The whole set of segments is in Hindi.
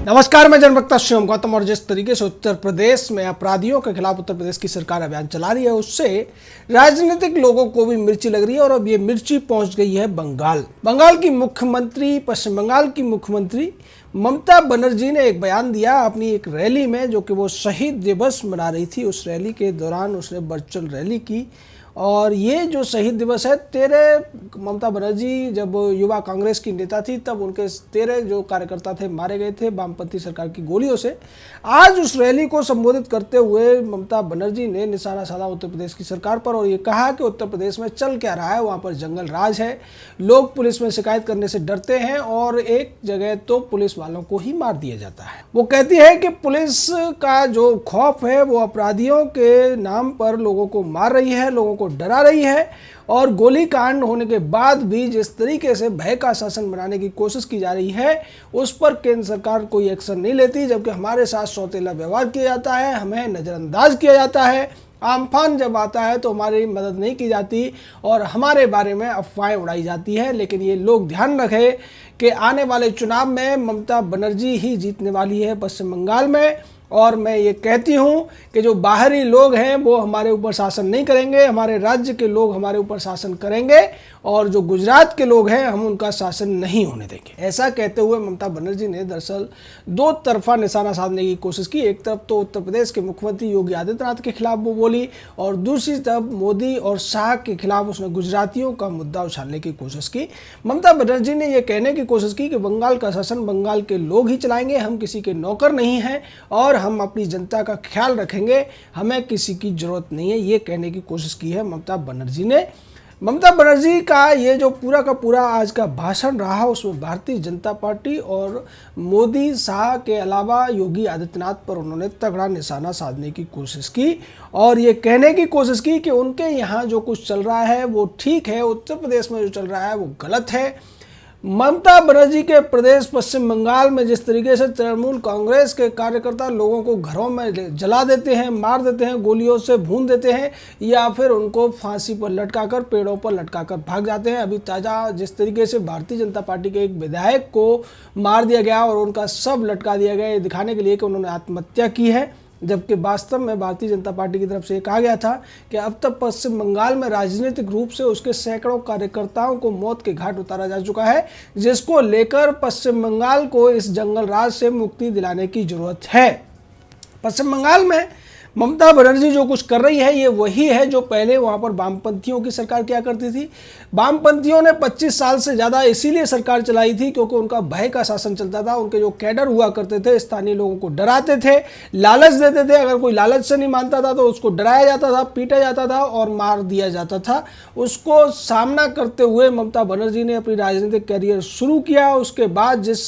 नमस्कार, मैं जनवक्ता शिवम गौतम। और जिस तरीके से उत्तर प्रदेश में अपराधियों के खिलाफ उत्तर प्रदेश की सरकार अभियान चला रही है, उससे राजनीतिक लोगों को भी मिर्ची लग रही है। और अब ये मिर्ची पहुंच गई है बंगाल की मुख्यमंत्री, पश्चिम बंगाल की मुख्यमंत्री ममता बनर्जी ने एक बयान दिया अपनी एक रैली में, जो कि वो शहीद दिवस मना रही थी। उस रैली के दौरान उसने वर्चुअल रैली की। और ये जो शहीद दिवस है, 13 ममता बनर्जी जब युवा कांग्रेस की नेता थी, तब उनके 13 जो कार्यकर्ता थे मारे गए थे वामपंथी सरकार की गोलियों से। आज उस रैली को संबोधित करते हुए ममता बनर्जी ने निशाना साधा उत्तर प्रदेश की सरकार पर और ये कहा कि उत्तर प्रदेश में चल क्या रहा है, वहाँ पर जंगल राज है, लोग पुलिस में शिकायत करने से डरते हैं और एक जगह तो पुलिस वालों को ही मार दिया जाता है। वो कहती है कि पुलिस का जो खौफ है वो अपराधियों के नाम पर लोगों को मार रही है, लोगों को डरा रही है। और गोली कांड होने के बाद भी जिस तरीके से भय का शासन बनाने की कोशिश की जा रही है, उस पर केंद्र सरकार कोई एक्शन नहीं लेती, जबकि हमारे साथ सौतेला व्यवहार किया जाता है, हमें नज़रअंदाज किया जाता है। आमफान जब आता है तो हमारी मदद नहीं की जाती और हमारे बारे में अफवाहें उड़ाई जाती है। लेकिन ये लोग ध्यान रखें कि आने वाले चुनाव में ममता बनर्जी ही जीतने वाली है पश्चिम बंगाल में। और मैं ये कहती हूँ कि जो बाहरी लोग हैं वो हमारे ऊपर शासन नहीं करेंगे, हमारे राज्य के लोग हमारे ऊपर शासन करेंगे और जो गुजरात के लोग हैं हम उनका शासन नहीं होने देंगे। ऐसा कहते हुए ममता बनर्जी ने दरअसल दो तरफा निशाना साधने की कोशिश की। एक तरफ तो उत्तर प्रदेश के मुख्यमंत्री योगी आदित्यनाथ के खिलाफ वो बोली और दूसरी तरफ मोदी और शाह के खिलाफ उसने गुजरातियों का मुद्दा उछालने की कोशिश की। ममता बनर्जी ने यह कहने की कोशिश की कि बंगाल का शासन बंगाल के लोग ही चलाएंगे, हम किसी के नौकर नहीं हैं और हम अपनी जनता का ख्याल रखेंगे, हमें किसी की जरूरत नहीं है। ये कहने की कोशिश की है ममता बनर्जी ने। ममता बनर्जी का ये जो पूरा का पूरा आज का भाषण रहा, उसमें भारतीय जनता पार्टी और मोदी, शाह के अलावा योगी आदित्यनाथ पर उन्होंने तगड़ा निशाना साधने की कोशिश की और ये कहने की कोशिश की कि उनके यहाँ जो कुछ चल रहा है वो ठीक है, उत्तर प्रदेश में जो चल रहा है वो गलत है। ममता बनर्जी के प्रदेश पश्चिम बंगाल में जिस तरीके से तृणमूल कांग्रेस के कार्यकर्ता लोगों को घरों में जला देते हैं, मार देते हैं, गोलियों से भून देते हैं या फिर उनको फांसी पर लटकाकर, पेड़ों पर लटकाकर भाग जाते हैं। अभी ताज़ा जिस तरीके से भारतीय जनता पार्टी के एक विधायक को मार दिया गया और उनका शव लटका दिया गया, ये दिखाने के लिए कि उन्होंने आत्महत्या की है, जबकि वास्तव में भारतीय जनता पार्टी की तरफ से कहा गया था कि अब तक पश्चिम बंगाल में राजनीतिक रूप से उसके सैकड़ों कार्यकर्ताओं को मौत के घाट उतारा जा चुका है, जिसको लेकर पश्चिम बंगाल को इस जंगल राज से मुक्ति दिलाने की जरूरत है। पश्चिम बंगाल में ममता बनर्जी जो कुछ कर रही है ये वही है जो पहले वहाँ पर वामपंथियों की सरकार किया करती थी। वामपंथियों ने 25 साल से ज़्यादा इसीलिए सरकार चलाई थी क्योंकि उनका भय का शासन चलता था। उनके जो कैडर हुआ करते थे स्थानीय लोगों को डराते थे, लालच देते थे। अगर कोई लालच से नहीं मानता था तो उसको डराया जाता था, पीटा जाता था और मार दिया जाता था। उसको सामना करते हुए ममता बनर्जी ने अपनी राजनीतिक कैरियर शुरू किया। उसके बाद जिस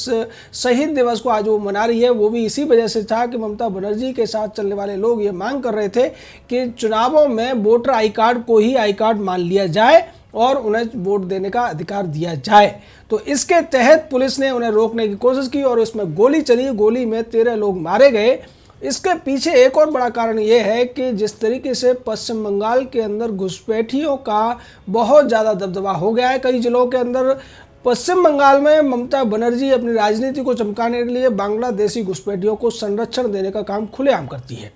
शहीद दिवस को आज वो मना रही है वो भी इसी वजह से था कि ममता बनर्जी के साथ चलने वाले लोग ये मांग कर रहे थे कि चुनावों में वोटर आई कार्ड को ही आई कार्ड मान लिया जाए और उन्हें वोट देने का अधिकार दिया जाए। तो इसके तहत पुलिस ने उन्हें रोकने की कोशिश की और इसमें गोली चली, गोली में 13 लोग मारे गए। इसके पीछे एक और बड़ा कारण ये है कि जिस तरीके से पश्चिम बंगाल के अंदर घुसपैठियों का बहुत ज़्यादा दबदबा हो गया है कई जिलों के अंदर। पश्चिम बंगाल में ममता बनर्जी अपनी राजनीति को चमकाने के लिए बांग्लादेशी घुसपैठियों को संरक्षण देने का काम खुलेआम करती है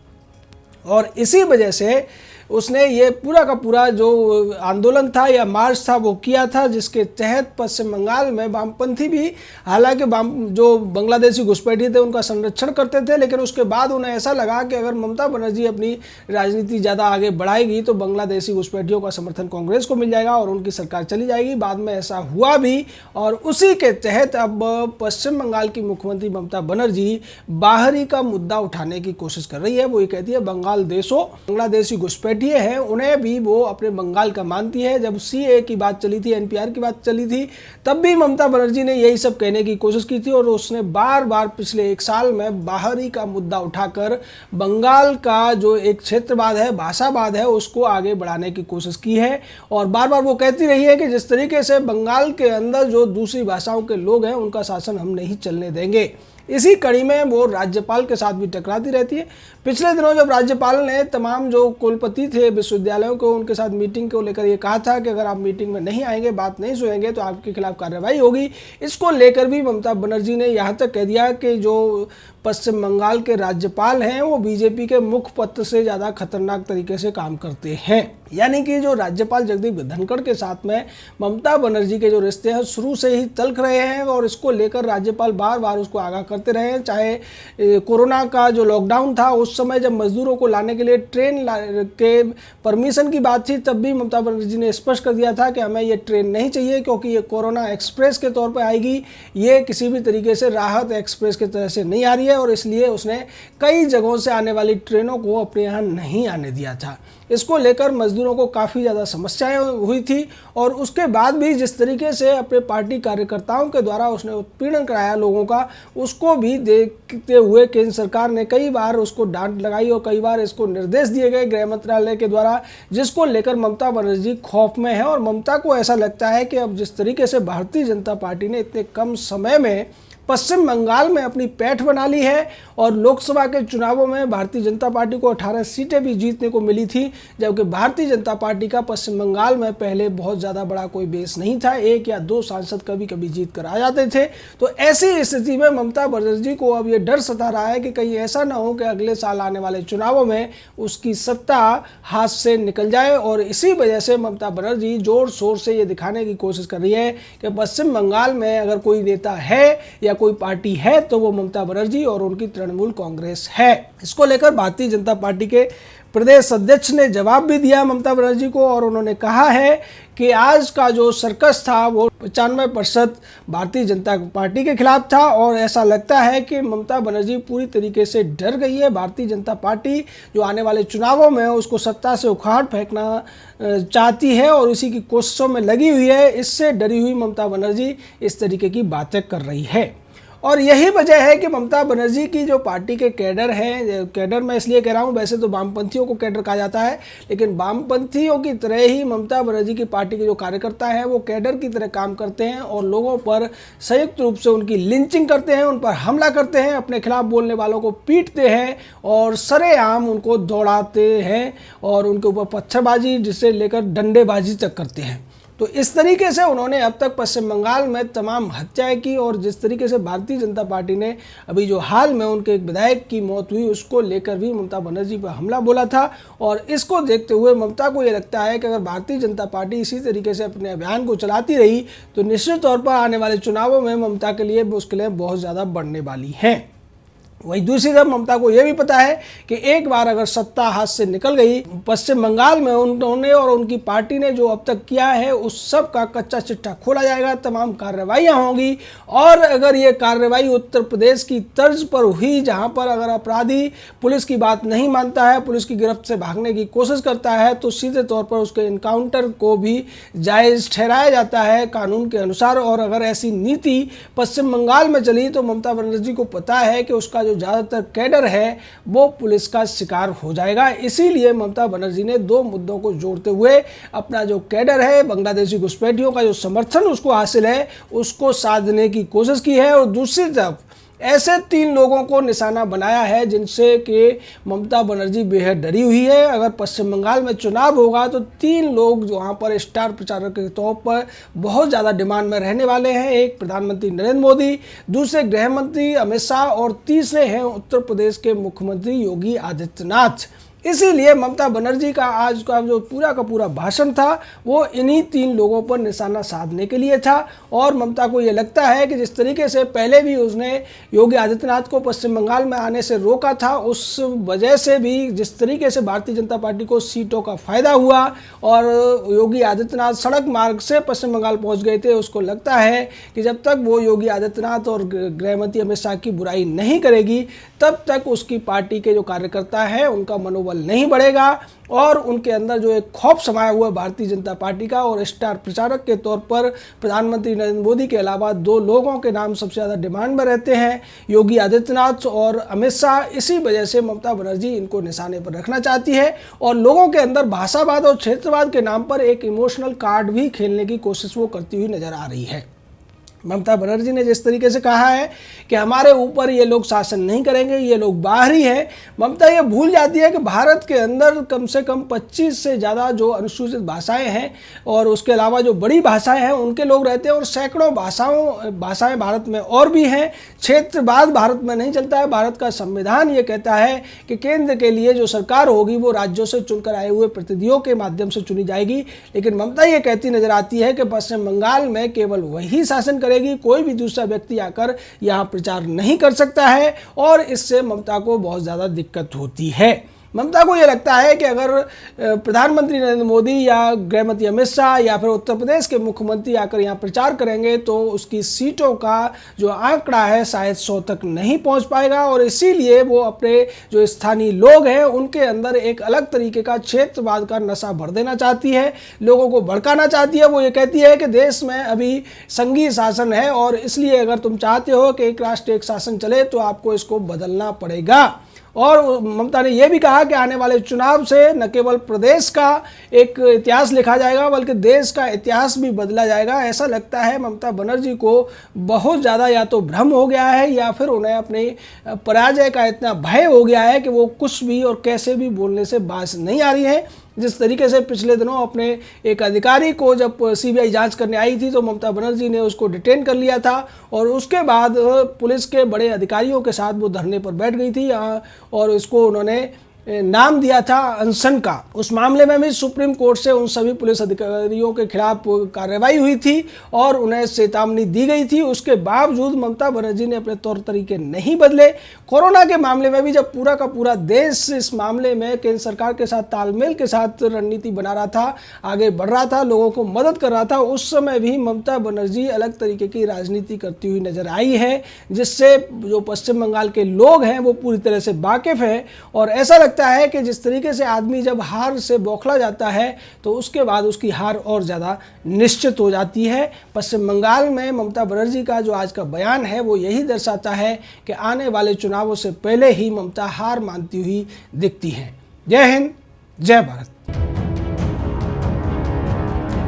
और इसी वजह से उसने ये पूरा का पूरा जो आंदोलन था या मार्च था वो किया था, जिसके तहत पश्चिम बंगाल में वामपंथी भी, हालांकि जो बांग्लादेशी घुसपैठी थे उनका संरक्षण करते थे, लेकिन उसके बाद उन्हें ऐसा लगा कि अगर ममता बनर्जी अपनी राजनीति ज़्यादा आगे बढ़ाएगी तो बांग्लादेशी घुसपैठियों का समर्थन कांग्रेस को मिल जाएगा और उनकी सरकार चली जाएगी। बाद में ऐसा हुआ भी और उसी के तहत अब पश्चिम बंगाल की मुख्यमंत्री ममता बनर्जी बाहरी का मुद्दा उठाने की कोशिश कर रही है। वो ये कहती है बांग्लादेशी घुसपैठी है उन्हें भी वो अपने बंगाल का मानती है। जब सीए की बात चली थी, एनपीआर की बात चली थी, तब भी ममता बनर्जी ने यही सब कहने की कोशिश की थी और उसने बार बार पिछले 1 साल में बाहरी का मुद्दा उठाकर बंगाल का जो एक क्षेत्रवाद है, भाषावाद है, उसको आगे बढ़ाने की कोशिश की है। और बार बार वो कहती रही है कि जिस तरीके से बंगाल के अंदर जो दूसरी भाषाओं के लोग हैं उनका शासन हम नहीं चलने देंगे। इसी कड़ी में वो राज्यपाल के साथ भी टकराती रहती है। पिछले दिनों जब राज्यपाल ने तमाम जो कुलपति थे विश्वविद्यालयों को, उनके साथ मीटिंग को लेकर ये कहा था कि अगर आप मीटिंग में नहीं आएंगे, बात नहीं सुनेंगे तो आपके खिलाफ कार्रवाई होगी। इसको लेकर भी ममता बनर्जी ने यहाँ तक कह दिया कि जो पश्चिम बंगाल के राज्यपाल हैं वो बीजेपी के मुखपत्र से ज़्यादा खतरनाक तरीके से काम करते हैं। यानी कि जो राज्यपाल जगदीप धनखड़ के साथ में ममता बनर्जी के जो रिश्ते हैं शुरू से ही तल्ख रहे हैं और इसको लेकर राज्यपाल बार बार उसको आगाह करते रहे हैं। चाहे कोरोना का जो लॉकडाउन था उस समय जब मजदूरों को लाने के लिए ट्रेन के परमिशन की बात थी, तब भी ममता बनर्जी ने स्पष्ट कर दिया था कि हमें ये ट्रेन नहीं चाहिए क्योंकि ये कोरोना एक्सप्रेस के तौर पर आएगी, ये किसी भी तरीके से राहत एक्सप्रेस की तरह से नहीं आ रही है, और इसलिए उसने कई जगहों से आने वाली ट्रेनों को अपने यहाँ नहीं आने दिया था। इसको लेकर मजदूरों को काफ़ी ज़्यादा समस्याएं हुई थी और उसके बाद भी जिस तरीके से अपने पार्टी कार्यकर्ताओं के द्वारा उसने उत्पीड़न कराया लोगों का, उसको भी देखते हुए केंद्र सरकार ने कई बार उसको डांट लगाई और कई बार इसको निर्देश दिए गए गृह मंत्रालय के द्वारा, जिसको लेकर ममता बनर्जी खौफ में है। और ममता को ऐसा लगता है कि अब जिस तरीके से भारतीय जनता पार्टी ने इतने कम समय में पश्चिम बंगाल में अपनी पैठ बना ली है और लोकसभा के चुनावों में भारतीय जनता पार्टी को 18 सीटें भी जीतने को मिली थी, जबकि भारतीय जनता पार्टी का पश्चिम बंगाल में पहले बहुत ज़्यादा बड़ा कोई बेस नहीं था, 1 या 2 सांसद कभी कभी जीत कर आ जाते थे। तो ऐसी स्थिति में ममता बनर्जी को अब ये डर सता रहा है कि कहीं ऐसा ना हो कि अगले साल आने वाले चुनावों में उसकी सत्ता हाथ से निकल जाए। और इसी वजह से ममता बनर्जी जोर शोर से ये दिखाने की कोशिश कर रही है कि पश्चिम बंगाल में अगर कोई नेता है या कोई पार्टी है तो वो ममता बनर्जी और उनकी तृणमूल कांग्रेस है। इसको लेकर भारतीय जनता पार्टी के प्रदेश अध्यक्ष ने जवाब भी दिया ममता बनर्जी को और उन्होंने कहा है कि आज का जो सर्कस था वो 95% भारतीय जनता पार्टी के खिलाफ था और ऐसा लगता है कि ममता बनर्जी पूरी तरीके से डर गई है। भारतीय जनता पार्टी जो आने वाले चुनावों में उसको सत्ता से उखाड़ फेंकना चाहती है और इसी की कोशिशों में लगी हुई है। इससे डरी हुई ममता बनर्जी इस तरीके की बातें कर रही है और यही वजह है कि ममता बनर्जी की जो पार्टी के कैडर हैं, कैडर मैं इसलिए कह रहा हूँ, वैसे तो वामपंथियों को कैडर कहा जाता है, लेकिन वामपंथियों की तरह ही ममता बनर्जी की पार्टी के जो कार्यकर्ता हैं वो कैडर की तरह काम करते हैं और लोगों पर संयुक्त रूप से उनकी लिंचिंग करते हैं, उन पर हमला करते हैं, अपने खिलाफ बोलने वालों को पीटते हैं और सरेआम उनको दौड़ाते हैं और उनके ऊपर पत्थरबाजी जिसे लेकर डंडेबाजी तक करते हैं। तो इस तरीके से उन्होंने अब तक पश्चिम बंगाल में तमाम हत्याएं की और जिस तरीके से भारतीय जनता पार्टी ने अभी जो हाल में उनके एक विधायक की मौत हुई उसको लेकर भी ममता बनर्जी पर हमला बोला था। और इसको देखते हुए ममता को ये लगता है कि अगर भारतीय जनता पार्टी इसी तरीके से अपने अभियान को चलाती रही तो निश्चित तौर पर आने वाले चुनावों में ममता के लिए मुश्किलें बहुत ज़्यादा बढ़ने वाली हैं। वही दूसरी तरफ ममता को यह भी पता है कि एक बार अगर सत्ता हाथ से निकल गई पश्चिम बंगाल में, उन्होंने और उनकी पार्टी ने जो अब तक किया है उस सब का कच्चा चिट्ठा खोला जाएगा, तमाम कार्रवाइयाँ होंगी। और अगर ये कार्रवाई उत्तर प्रदेश की तर्ज पर हुई जहाँ पर अगर अपराधी पुलिस की बात नहीं मानता है, पुलिस की गिरफ्त से भागने की कोशिश करता है तो सीधे तौर पर उसके इनकाउंटर को भी जायज़ ठहराया जाता है कानून के अनुसार। और अगर ऐसी नीति पश्चिम बंगाल में चली तो ममता बनर्जी को पता है कि उसका जो ज़्यादातर कैडर है वो पुलिस का शिकार हो जाएगा। इसीलिए ममता बनर्जी ने 2 मुद्दों को जोड़ते हुए अपना जो कैडर है, बांग्लादेशी घुसपैठियों का जो समर्थन उसको हासिल है उसको साधने की कोशिश की है और दूसरी तरफ ऐसे 3 लोगों को निशाना बनाया है जिनसे कि ममता बनर्जी बेहद डरी हुई है। अगर पश्चिम बंगाल में चुनाव होगा तो 3 लोग जो वहाँ पर स्टार प्रचारक के तौर पर बहुत ज़्यादा डिमांड में रहने वाले हैं। एक प्रधानमंत्री नरेंद्र मोदी, दूसरे गृह मंत्री अमित शाह और तीसरे हैं उत्तर प्रदेश के मुख्यमंत्री योगी आदित्यनाथ। इसीलिए ममता बनर्जी का आज का जो पूरा का पूरा भाषण था वो इन्हीं 3 लोगों पर निशाना साधने के लिए था। और ममता को ये लगता है कि जिस तरीके से पहले भी उसने योगी आदित्यनाथ को पश्चिम बंगाल में आने से रोका था, उस वजह से भी जिस तरीके से भारतीय जनता पार्टी को सीटों का फायदा हुआ और योगी आदित्यनाथ सड़क मार्ग से पश्चिम बंगाल पहुँच गए थे, उसको लगता है कि जब तक वो योगी आदित्यनाथ और गृह मंत्री अमित शाह की बुराई नहीं करेगी तब तक उसकी पार्टी के जो कार्यकर्ता हैं उनका मनोबल नहीं बढ़ेगा और उनके अंदर जो एक खौफ समाया हुआ भारतीय जनता पार्टी का। और स्टार प्रचारक के तौर पर प्रधानमंत्री नरेंद्र मोदी के अलावा 2 लोगों के नाम सबसे ज़्यादा डिमांड में रहते हैं, योगी आदित्यनाथ और अमित शाह। इसी वजह से ममता बनर्जी इनको निशाने पर रखना चाहती है और लोगों के अंदर भाषावाद और क्षेत्रवाद के नाम पर एक इमोशनल कार्ड भी खेलने की कोशिश वो करती हुई नजर आ रही है। ममता बनर्जी ने जिस तरीके से कहा है कि हमारे ऊपर ये लोग शासन नहीं करेंगे, ये लोग बाहरी हैं, ममता ये भूल जाती है कि भारत के अंदर कम से कम 25 से ज़्यादा जो अनुसूचित भाषाएं हैं और उसके अलावा जो बड़ी भाषाएं हैं उनके लोग रहते हैं और सैकड़ों भाषाएं भारत में और भी हैं। क्षेत्रवाद भारत में नहीं चलता है। भारत का संविधान ये कहता है कि केंद्र के लिए जो सरकार होगी वो राज्यों से चुनकर आए हुए प्रतिनिधियों के माध्यम से चुनी जाएगी। लेकिन ममता ये कहती नजर आती है कि पश्चिम बंगाल में केवल वही शासन करेगी, कोई भी दूसरा व्यक्ति आकर यहाँ प्रचार नहीं कर सकता है और इससे ममता को बहुत ज़्यादा दिक्कत होती है। ममता को ये लगता है कि अगर प्रधानमंत्री नरेंद्र मोदी या गृहमंत्री अमित शाह या फिर उत्तर प्रदेश के मुख्यमंत्री आकर यहाँ प्रचार करेंगे तो उसकी सीटों का जो आंकड़ा है शायद 100 तक नहीं पहुँच पाएगा और इसीलिए वो अपने जो स्थानीय लोग हैं उनके अंदर एक अलग तरीके का क्षेत्रवाद का नशा भर देना चाहती है, लोगों को भड़काना चाहती है। वो ये कहती है कि देश में अभी संघीय शासन है और इसलिए अगर तुम चाहते हो कि एक राष्ट्र एक शासन चले तो आपको इसको बदलना पड़ेगा। और ममता ने यह भी कहा कि आने वाले चुनाव से न केवल प्रदेश का एक इतिहास लिखा जाएगा बल्कि देश का इतिहास भी बदला जाएगा। ऐसा लगता है ममता बनर्जी को बहुत ज़्यादा या तो भ्रम हो गया है या फिर उन्हें अपनी पराजय का इतना भय हो गया है कि वो कुछ भी और कैसे भी बोलने से बाज नहीं आ रही है। जिस तरीके से पिछले दिनों अपने एक अधिकारी को जब सीबीआई जांच करने आई थी तो ममता बनर्जी ने उसको डिटेन कर लिया था और उसके बाद पुलिस के बड़े अधिकारियों के साथ वो धरने पर बैठ गई थी और इसको उन्होंने नाम दिया था अनशन का। उस मामले में भी सुप्रीम कोर्ट से उन सभी पुलिस अधिकारियों के खिलाफ कार्रवाई हुई थी और उन्हें चेतावनी दी गई थी। उसके बावजूद ममता बनर्जी ने अपने तौर तरीके नहीं बदले। कोरोना के मामले में भी जब पूरा का पूरा देश इस मामले में केंद्र सरकार के साथ तालमेल के साथ रणनीति बना रहा था, आगे बढ़ रहा था, लोगों को मदद कर रहा था, उस समय भी ममता बनर्जी अलग तरीके की राजनीति करती हुई नजर आई है जिससे जो पश्चिम बंगाल के लोग हैं वो पूरी तरह से वाकिफ हैं। और ऐसा लगता है कि जिस तरीके से आदमी जब हार से बौखला जाता है तो उसके बाद उसकी हार और ज़्यादा निश्चित हो जाती है। पश्चिम बंगाल में ममता बनर्जी का जो आज का बयान है वो यही दर्शाता है कि आने वाले चुनावों से पहले ही ममता हार मानती हुई दिखती हैं। जय हिंद, जय भारत।